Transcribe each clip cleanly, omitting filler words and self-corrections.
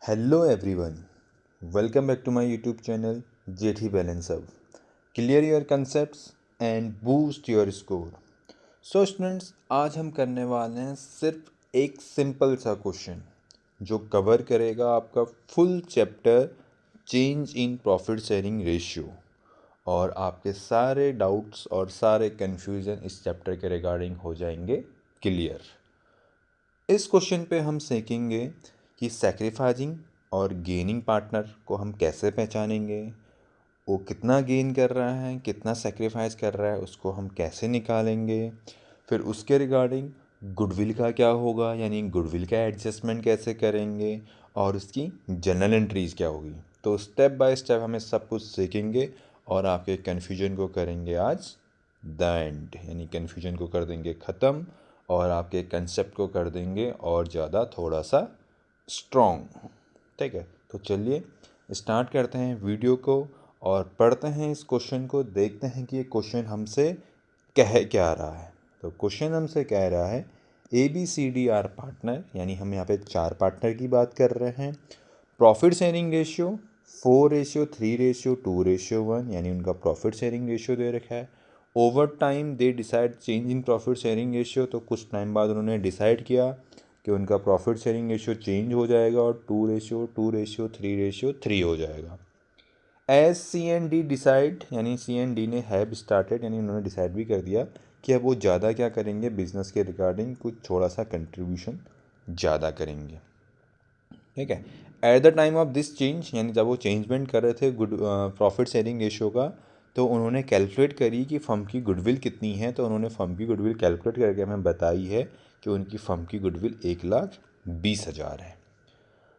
Hello everyone, welcome back to my YouTube channel JT Balance Up. Clear your concepts and boost your score. So students, आज हम करने वाले हैं सिर्फ एक सिंपल सा क्वेश्चन जो कवर करेगा आपका full chapter change in profit sharing ratio और आपके सारे डाउट्स और सारे कन्फ्यूज़न इस चैप्टर के रिगार्डिंग हो जाएंगे क्लियर। इस क्वेश्चन पे हम सीखेंगे कि सैक्रिफाइजिंग और गेनिंग पार्टनर को हम कैसे पहचानेंगे, वो कितना गेन कर रहा है, कितना सैक्रिफाइस कर रहा है, उसको हम कैसे निकालेंगे। फिर उसके रिगार्डिंग गुडविल का क्या होगा, यानी गुडविल का एडजस्टमेंट कैसे करेंगे और उसकी जर्नल एंट्रीज क्या होगी। तो स्टेप बाय स्टेप हमें सब कुछ सीखेंगे और आपके कन्फ्यूजन को करेंगे आज द एंड, यानी कन्फ्यूजन को कर देंगे ख़त्म और आपके कंसेप्ट को कर देंगे और ज़्यादा थोड़ा सा स्ट्रॉन्ग। ठीक है, तो चलिए स्टार्ट करते हैं वीडियो को और पढ़ते हैं इस क्वेश्चन को, देखते हैं कि ये क्वेश्चन हमसे कह क्या रहा है। तो क्वेश्चन हमसे कह रहा है ABCD are पार्टनर, यानी हम यहाँ पे 4 पार्टनर की बात कर रहे हैं। प्रॉफिट शेयरिंग रेशियो 4:3:2:1, यानी उनका प्रॉफिट शेयरिंग रेशियो दे रखा है। Over time they decide change in profit sharing ratio, तो कुछ टाइम बाद उन्होंने डिसाइड किया कि उनका प्रॉफिट शेयरिंग रेशियो चेंज हो जाएगा और 2:2:3:3 हो जाएगा। एज C&D डिसाइड, यानी C&D ने हैव स्टार्टेड, यानी उन्होंने डिसाइड भी कर दिया कि अब वो ज़्यादा क्या करेंगे, बिजनेस के रिगार्डिंग कुछ थोड़ा सा कंट्रीब्यूशन ज़्यादा करेंगे। ठीक है, at the time of this change, यानी जब वो चेंजमेंट कर रहे थे प्रॉफिट शेयरिंग रेशियो का, तो उन्होंने कैलकुलेट करी कि फर्म की गुडविल कितनी है। तो उन्होंने फर्म की गुडविल कैलकुलेट करके हमें बताई है कि उनकी फर्म की गुडविल 1,20,000 है।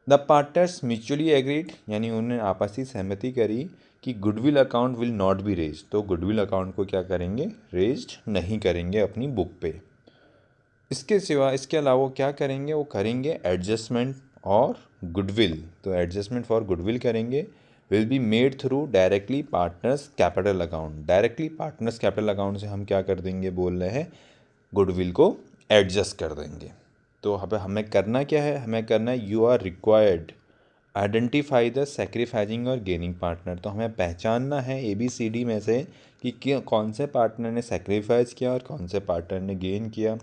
द पार्टनर्स म्यूचुअली एग्रीड, यानी उन्होंने आपसी सहमति करी कि goodwill account will not be raise, तो गुडविल अकाउंट को क्या करेंगे, रेज्ड नहीं करेंगे अपनी बुक पे। इसके सिवा इसके अलावा वो क्या करेंगे, वो करेंगे एडजस्टमेंट और गुडविल। तो एडजस्टमेंट फॉर गुडविल करेंगे will be made through directly partners capital account. Directly partners capital account से हम क्या कर देंगे, बोल रहे हैं गुडविल को एडजस्ट कर देंगे। तो अब हमें करना क्या है, हमें करना है you are required identify the sacrificing और गेनिंग पार्टनर। तो हमें पहचानना है ABCD में से कि कौन से पार्टनर ने सैक्रिफाइस किया और कौन से पार्टनर ने गेन किया।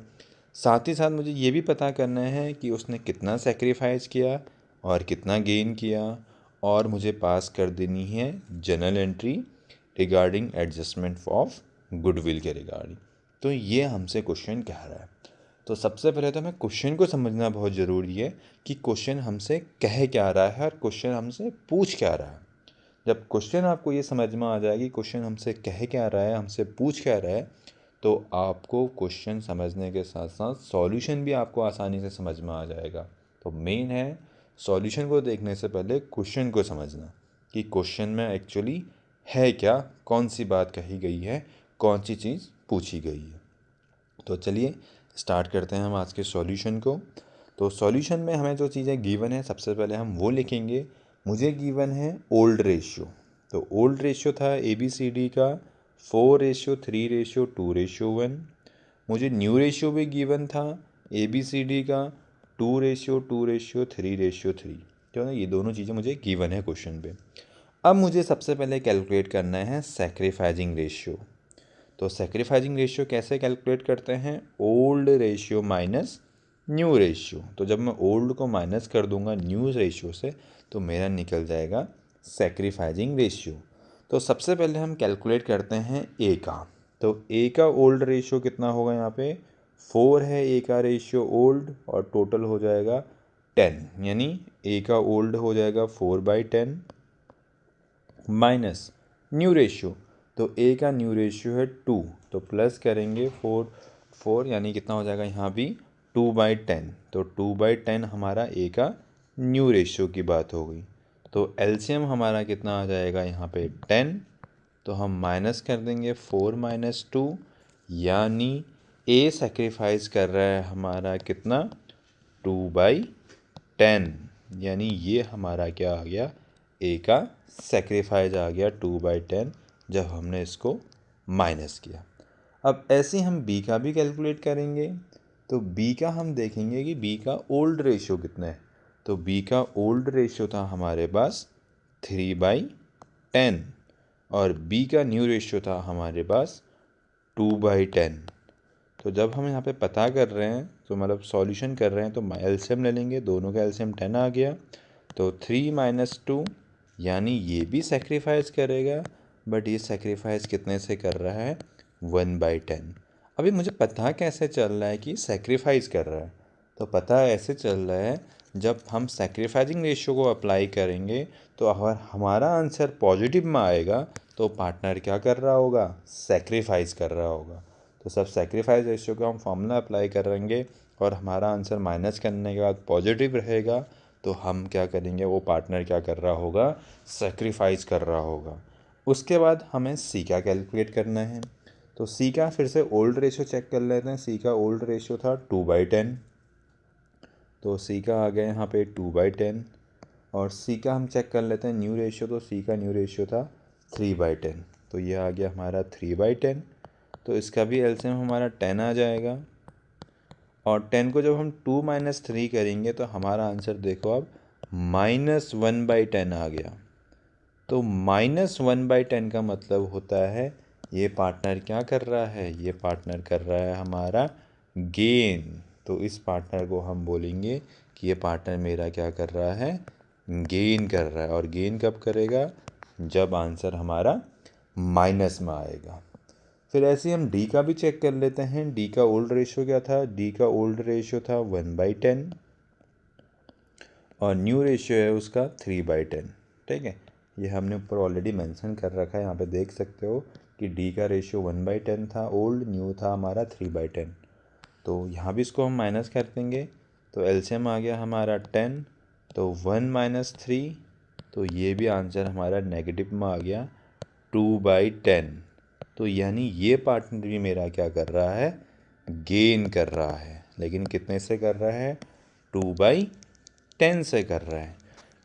साथ ही साथ मुझे ये भी पता करना है कि उसने कितना सैक्रिफाइस किया और कितना गेन किया, और मुझे पास कर देनी है journal entry regarding adjustment of goodwill के रिगार्डिंग। तो ये हमसे क्वेश्चन कह रहा है। तो सबसे पहले तो हमें क्वेश्चन को समझना बहुत ज़रूरी है कि क्वेश्चन हमसे कह क्या रहा है और क्वेश्चन हमसे पूछ क्या रहा है। जब क्वेश्चन आपको ये समझ में आ जाएगी क्वेश्चन हमसे कह क्या रहा है, हमसे पूछ क्या रहा है, तो आपको क्वेश्चन समझने के साथ साथ सॉल्यूशन भी आपको आसानी से समझ में आ जाएगा। तो मेन है सॉल्यूशन को देखने से पहले क्वेश्चन को समझना कि क्वेश्चन में एक्चुअली है क्या, कौन सी बात कही गई है, कौन सी चीज़ पूछी गई है। तो चलिए स्टार्ट करते हैं हम आज के सॉल्यूशन को। तो सॉल्यूशन में हमें जो चीज़ें गिवन है सबसे पहले हम वो लिखेंगे। मुझे गिवन है ओल्ड रेशियो, तो ओल्ड रेशियो था ABCD का 4:3:2:1। मुझे न्यू रेशियो भी गिवन था ABCD का 2:2:3:3। तो ना ये दोनों चीज़ें मुझे गिवन है क्वेश्चन पे। अब मुझे सबसे पहले कैलकुलेट करना है सैक्रिफाइजिंग रेशियो। तो सैक्रिफाइजिंग रेशियो कैसे कैलकुलेट करते हैं, old ratio minus new ratio. तो जब मैं ओल्ड को माइनस कर दूंगा न्यू रेशियो से तो मेरा निकल जाएगा सैक्रिफाइजिंग रेशियो। तो सबसे पहले हम कैलकुलेट करते हैं A का। तो A का ओल्ड रेशियो कितना होगा, यहाँ पे 4 है A का रेशियो ओल्ड और टोटल हो जाएगा 10, यानी A का ओल्ड हो जाएगा 4/10 माइनस न्यू रेशियो। तो A का न्यू रेशियो है 2, तो प्लस करेंगे 4 यानी कितना हो जाएगा यहाँ भी 2/10। तो 2/10 हमारा A का न्यू रेशियो की बात हो गई। तो एलसीएम हमारा कितना आ जाएगा यहाँ पे 10, तो हम माइनस कर देंगे 4 - 2, यानी A सेक्रीफाइस कर रहा है हमारा कितना 2/10, यानी ये हमारा क्या आ गया, A का सेक्रीफाइस आ गया 2/10 जब हमने इसको माइनस किया। अब ऐसे हम B का भी कैलकुलेट करेंगे। तो B का हम देखेंगे कि B का ओल्ड रेशियो कितना है। तो बी का ओल्ड रेशियो था हमारे पास 3/10 और बी का न्यू रेशियो था हमारे पास 2/10। तो जब हम यहाँ पे पता कर रहे हैं तो मतलब सॉल्यूशन कर रहे हैं तो एलसीएम ले लेंगे, दोनों का एलसीएम 10 आ गया। तो 3 - 2 यानी ये भी सेक्रीफाइस करेगा, बट ये सेक्रीफाइस कितने से कर रहा है? 1/10। अभी मुझे पता कैसे चल रहा है कि सेक्रीफाइस कर रहा है? तो पता ऐसे चल रहा है, जब हम सेक्रीफाइसिंग रेशियो को अप्लाई करेंगे तो अगर हमारा आंसर पॉजिटिव में आएगा तो पार्टनर क्या कर रहा होगा? सेक्रीफाइस कर रहा होगा। तो सब सेक्रीफाइस रेशियो का हम फॉर्मूला अप्लाई करेंगे और हमारा आंसर माइनस करने के बाद पॉजिटिव रहेगा तो हम क्या करेंगे? वो पार्टनर क्या कर रहा होगा? सेक्रीफाइस कर रहा होगा। उसके बाद हमें सी का कैलकुलेट करना है। तो सी का फिर से ओल्ड रेशियो चेक कर लेते हैं। सी का ओल्ड रेशियो था 2/10, तो सी का आ गया यहाँ पे 2/10। और सी का हम चेक कर लेते हैं न्यू रेशियो, तो सी का न्यू रेशियो था 3/10, तो ये आ गया हमारा 3/10। तो इसका भी एलसीएम हमारा 10 आ जाएगा और 10 को जब हम 2 - 3 करेंगे तो हमारा आंसर देखो अब -1/10 आ गया। तो -1/10 का मतलब होता है ये पार्टनर क्या कर रहा है? ये पार्टनर कर रहा है हमारा गेन। तो इस पार्टनर को हम बोलेंगे कि ये पार्टनर मेरा क्या कर रहा है? गेन कर रहा है। और गेन कब करेगा? जब आंसर हमारा माइनस में आएगा। फिर ऐसे ही हम डी का भी चेक कर लेते हैं। डी का ओल्ड रेशियो क्या था? डी का ओल्ड रेशियो था 1/10 और न्यू रेशियो है उसका 3/10। ठीक है, ये हमने ऊपर ऑलरेडी मेंशन कर रखा है, यहाँ पे देख सकते हो कि डी का रेशियो 1/10 था ओल्ड, न्यू था हमारा 3/10। तो यहाँ भी इसको हम माइनस कर देंगे तो एलसीएम आ गया हमारा 10, तो 1 - 3, तो ये भी आंसर हमारा नेगेटिव में आ गया 2/10। तो यानी ये पार्टनर भी मेरा क्या कर रहा है? गेन कर रहा है, लेकिन कितने से कर रहा है? 2/10 से कर रहा है।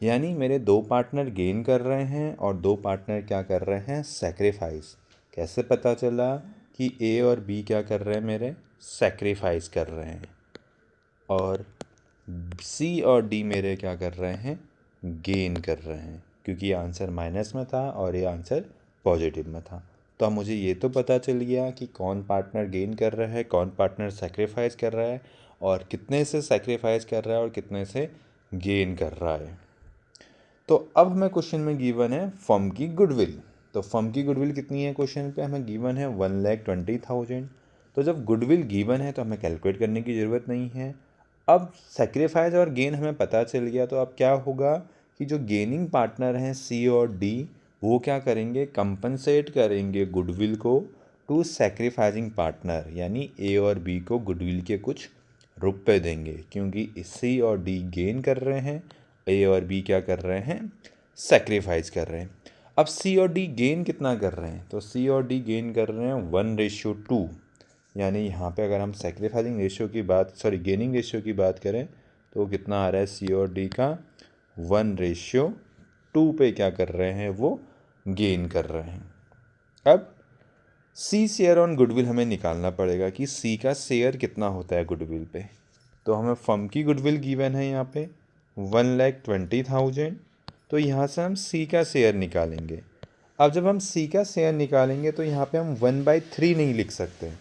यानी मेरे दो पार्टनर गेन कर रहे हैं और दो पार्टनर क्या कर रहे हैं? सेक्रीफाइस। कैसे पता चला कि ए और बी क्या कर रहे हैं? मेरे सेक्रीफाइस कर रहे हैं। और सी और डी मेरे क्या कर रहे हैं? गेन कर रहे हैं, क्योंकि ये आंसर माइनस में था और ये आंसर पॉजिटिव में था। तो अब मुझे ये तो पता चल गया कि कौन पार्टनर गेन कर रहा है, कौन पार्टनर सेक्रीफाइस कर रहा है और कितने से सेक्रीफाइस कर रहा है और कितने से गेन कर रहा है। तो अब हमें क्वेश्चन में गिवन है फर्म की गुडविल। तो फर्म की गुडविल कितनी है? क्वेश्चन पे हमें गिवन है 1,20,000। तो जब गुडविल गिवन है तो हमें कैलकुलेट करने की ज़रूरत नहीं है। अब सेक्रीफाइस और गेन हमें पता चल गया, तो अब क्या होगा कि जो गेनिंग पार्टनर हैं सी और डी, वो क्या करेंगे? कंपनसेट करेंगे गुडविल को टू सेक्रीफाइसिंग पार्टनर, यानी ए और बी को गुडविल के कुछ रुपए देंगे, क्योंकि सी और डी गेन कर रहे हैं, ए और बी क्या कर रहे हैं? सेक्रीफाइस कर रहे हैं। अब सी और डी गेन कितना कर रहे हैं? तो सी और डी गेन कर रहे हैं 1:2। यानी यहाँ पे अगर हम सेक्रीफाइसिंग रेशियो की बात गेनिंग रेशियो की बात करें तो कितना आ रहा है? सी और डी का 1:2 पे क्या कर रहे हैं? वो गेन कर रहे हैं। अब सी शेयर ऑन गुडविल हमें निकालना पड़ेगा कि सी का शेयर कितना होता है गुडविल पे। तो हमें फर्म की गुडविल गिवन है यहाँ पे 1,20,000। तो यहाँ से हम सी का शेयर निकालेंगे। अब जब हम सी का शेयर निकालेंगे तो यहाँ पे हम 1/3 नहीं लिख सकते।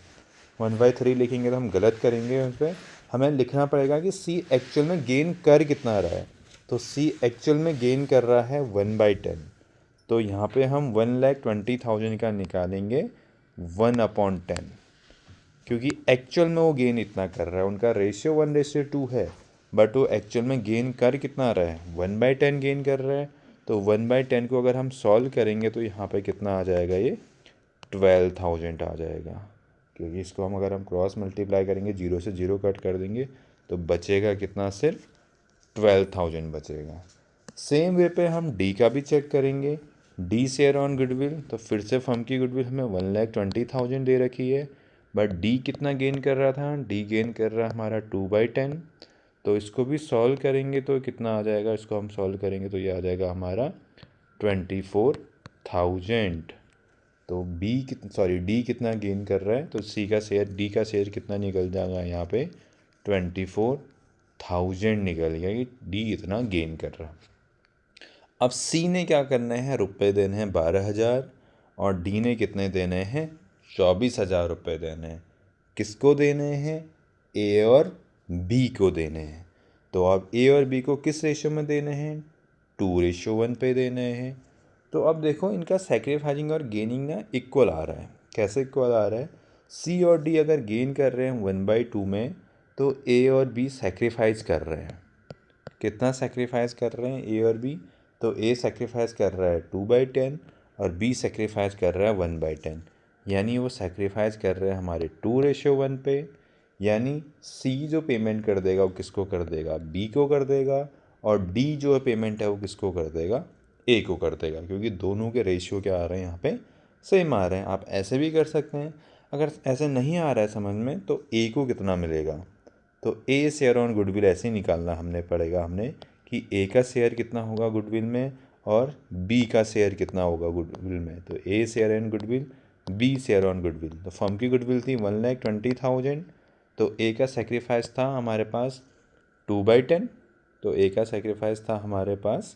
1/3 लिखेंगे तो हम गलत करेंगे। उस पर हमें लिखना पड़ेगा कि सी एक्चुअल में गेन कर कितना रहा है। तो सी एक्चुअल में गेन कर रहा है 1/10। तो यहाँ पे हम 1,20,000 का निकालेंगे 1/10, क्योंकि एक्चुअल में वो गेन इतना कर रहा है। उनका रेशियो 1:2 है, बट वो एक्चुअल में गेन कर कितना रहा है? 1/10 गेन कर रहा है। तो 1/10 को अगर हम सॉल्व करेंगे तो यहाँ पे कितना आ जाएगा? ये 12,000 आ जाएगा, क्योंकि इसको अगर हम क्रॉस मल्टीप्लाई करेंगे, 0 से 0 कट कर देंगे तो बचेगा कितना? सिर्फ 12,000 बचेगा। सेम वे पे हम डी का भी चेक करेंगे। डी शेयर ऑन गुडविल, तो फिर से फर्म की गुडविल हमें 1,20,000 दे रखी है, बट डी कितना गेन कर रहा था? डी गेन कर रहा है हमारा 2/10। तो इसको भी सॉल्व करेंगे तो कितना आ जाएगा? इसको हम सॉल्व करेंगे तो ये आ जाएगा हमारा 24,000। तो डी कितना गेन कर रहा है? तो डी का शेयर कितना निकल जाएगा यहाँ पे? 24,000। 1000 निकल गया कि डी इतना गेन कर रहा। अब सी ने क्या करना है, रुपए देने हैं 12,000 और डी ने कितने देने हैं, 24,000 रुपये देने हैं। किसको देने हैं, ए और बी को देने हैं। तो अब ए और बी को किस रेशियो में देने हैं, 2:1 पे देने हैं। तो अब देखो इनका सेक्रीफाइसिंग और गेनिंग ना इक्वल आ रहा है। कैसे इक्वल आ रहा है, सी और डी अगर गेन कर रहे हैं 1/2 में, तो ए और बी सेक्रीफाइस कर रहे हैं। कितना सेक्रीफाइस कर रहे हैं ए और बी, तो ए सेक्रीफाइस कर रहा है 2/10 और बी सेक्रीफाइस कर रहा है 1/10। यानी वो सेक्रीफाइस कर रहे हैं हमारे 2:1 पे। यानी सी जो पेमेंट कर देगा वो किसको कर देगा, बी को कर देगा, और डी जो पेमेंट है वो किसको कर देगा, ए को कर देगा, क्योंकि दोनों के रेशियो क्या आ रहे हैं यहाँ पे, सेम आ रहे हैं। आप ऐसे भी कर सकते हैं, अगर ऐसे नहीं आ रहा है समझ में तो ए को कितना मिलेगा, तो ए शेयर ऑन गुडविल ऐसे ही निकालना हमने पड़ेगा हमने कि ए का शेयर कितना होगा गुडविल में और बी का शेयर कितना होगा गुडविल में। तो A share on goodwill, B share on goodwill. तो फर्म की गुडविल थी 1,20,000, तो ए का सेक्रीफाइस था हमारे पास 2/10। तो ए का सेक्रीफाइस था हमारे पास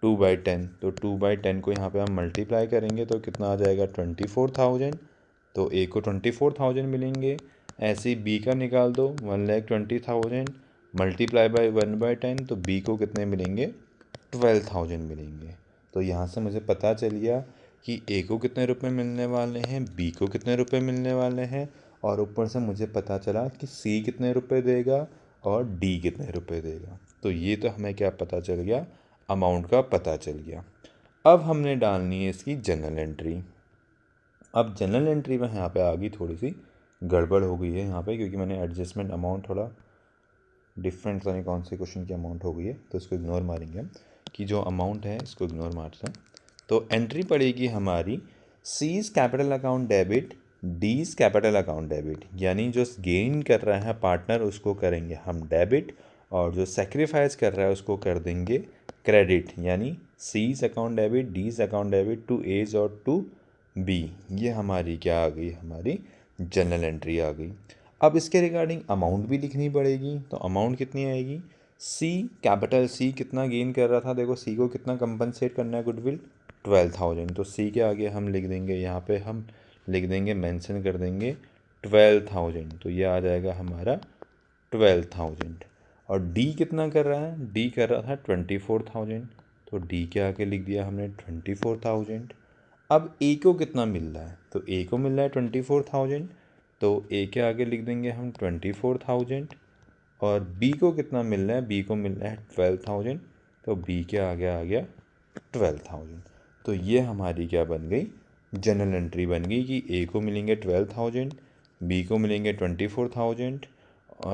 2/10। तो 2/10 को यहाँ पे हम मल्टीप्लाई करेंगे तो कितना आ जाएगा, 24,000। तो ए को 24,000 मिलेंगे। ऐसे ही बी का निकाल दो, 1,20,000 मल्टीप्लाई बाई 1/10, तो बी को कितने मिलेंगे, 12,000 मिलेंगे। तो यहाँ से मुझे पता चल गया कि ए को कितने रुपए मिलने वाले हैं, बी को कितने रुपए मिलने वाले हैं, और ऊपर से मुझे पता चला कि सी कितने रुपए देगा और डी कितने रुपए देगा। तो ये तो हमें क्या पता चल गया, अमाउंट का पता चल गया। अब हमने डालनी है इसकी जनरल एंट्री। अब जनरल एंट्री में यहाँ पे आ गई थोड़ी सी गड़बड़ हो गई है यहाँ पे, क्योंकि मैंने एडजस्टमेंट अमाउंट थोड़ा डिफरेंट, पता नहीं कौन से क्वेश्चन की अमाउंट हो गई है, तो इसको इग्नोर मारेंगे हम कि जो अमाउंट है इसको इग्नोर मारते हैं। तो एंट्री पड़ेगी हमारी सीज कैपिटल अकाउंट डेबिट, डीज कैपिटल अकाउंट डेबिट। यानी जो गेन कर रहा है पार्टनर उसको करेंगे हम डेबिट, और जो सेक्रीफाइस कर रहा है उसको कर देंगे क्रेडिट। यानी C's account debit, D's account debit to A's और टू बी। ये हमारी क्या आ गई, हमारी जनरल एंट्री आ गई। अब इसके रिगार्डिंग अमाउंट भी लिखनी पड़ेगी। तो अमाउंट कितनी आएगी, सी कैपिटल सी कितना गेन कर रहा था, देखो सी को कितना कंपनसेट करना है गुडविल, 12,000। तो सी के आगे हम लिख देंगे, यहाँ पे हम लिख देंगे, मेंशन कर देंगे 12,000। तो ये आ जाएगा हमारा 12,000। और डी कितना कर रहा है, डी कर रहा था 24,000, तो डी के आगे लिख दिया हमने 24,000। अब ए को कितना मिल रहा है, तो ए को मिल रहा है 24,000, तो ए के आगे लिख देंगे हम 24,000। और बी को कितना मिल रहा है, बी को मिल रहा है 12,000, तो बी के आगे आ गया 12,000। तो ये हमारी क्या बन गई, जनरल एंट्री बन गई कि ए को मिलेंगे 12,000, बी को मिलेंगे 24,000,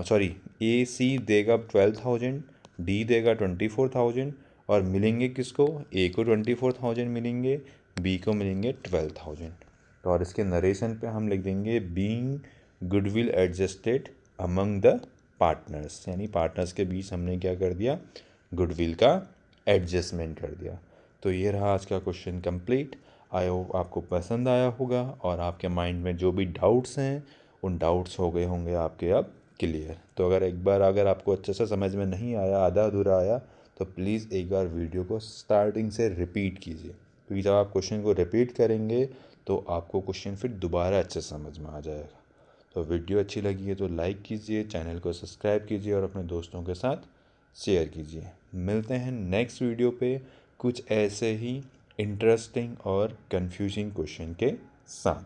सॉरी ए सी देगा 12,000, डी देगा 24,000, और मिलेंगे किसको, ए को 24,000 मिलेंगे, बी को मिलेंगे 12,000। तो और इसके नरेशन पे हम लिख देंगे being goodwill adjusted among the partners. यानी पार्टनर्स के बीच हमने क्या कर दिया, गुडविल का एडजस्टमेंट कर दिया। तो ये रहा आज का क्वेश्चन कंप्लीट। आई होप आपको पसंद आया होगा, और आपके माइंड में जो भी डाउट्स हैं उन डाउट्स हो गए होंगे आपके अब क्लियर। तो अगर आपको अच्छे से समझ में नहीं आया, आधा अधूरा आया, तो प्लीज़ एक बार वीडियो को स्टार्टिंग से रिपीट कीजिए, क्योंकि जब आप क्वेश्चन को रिपीट करेंगे तो आपको क्वेश्चन फिर दोबारा अच्छे से समझ में आ जाएगा। तो वीडियो अच्छी लगी है तो लाइक कीजिए, चैनल को सब्सक्राइब कीजिए और अपने दोस्तों के साथ शेयर कीजिए। मिलते हैं नेक्स्ट वीडियो पे कुछ ऐसे ही इंटरेस्टिंग और कंफ्यूजिंग क्वेश्चन के साथ।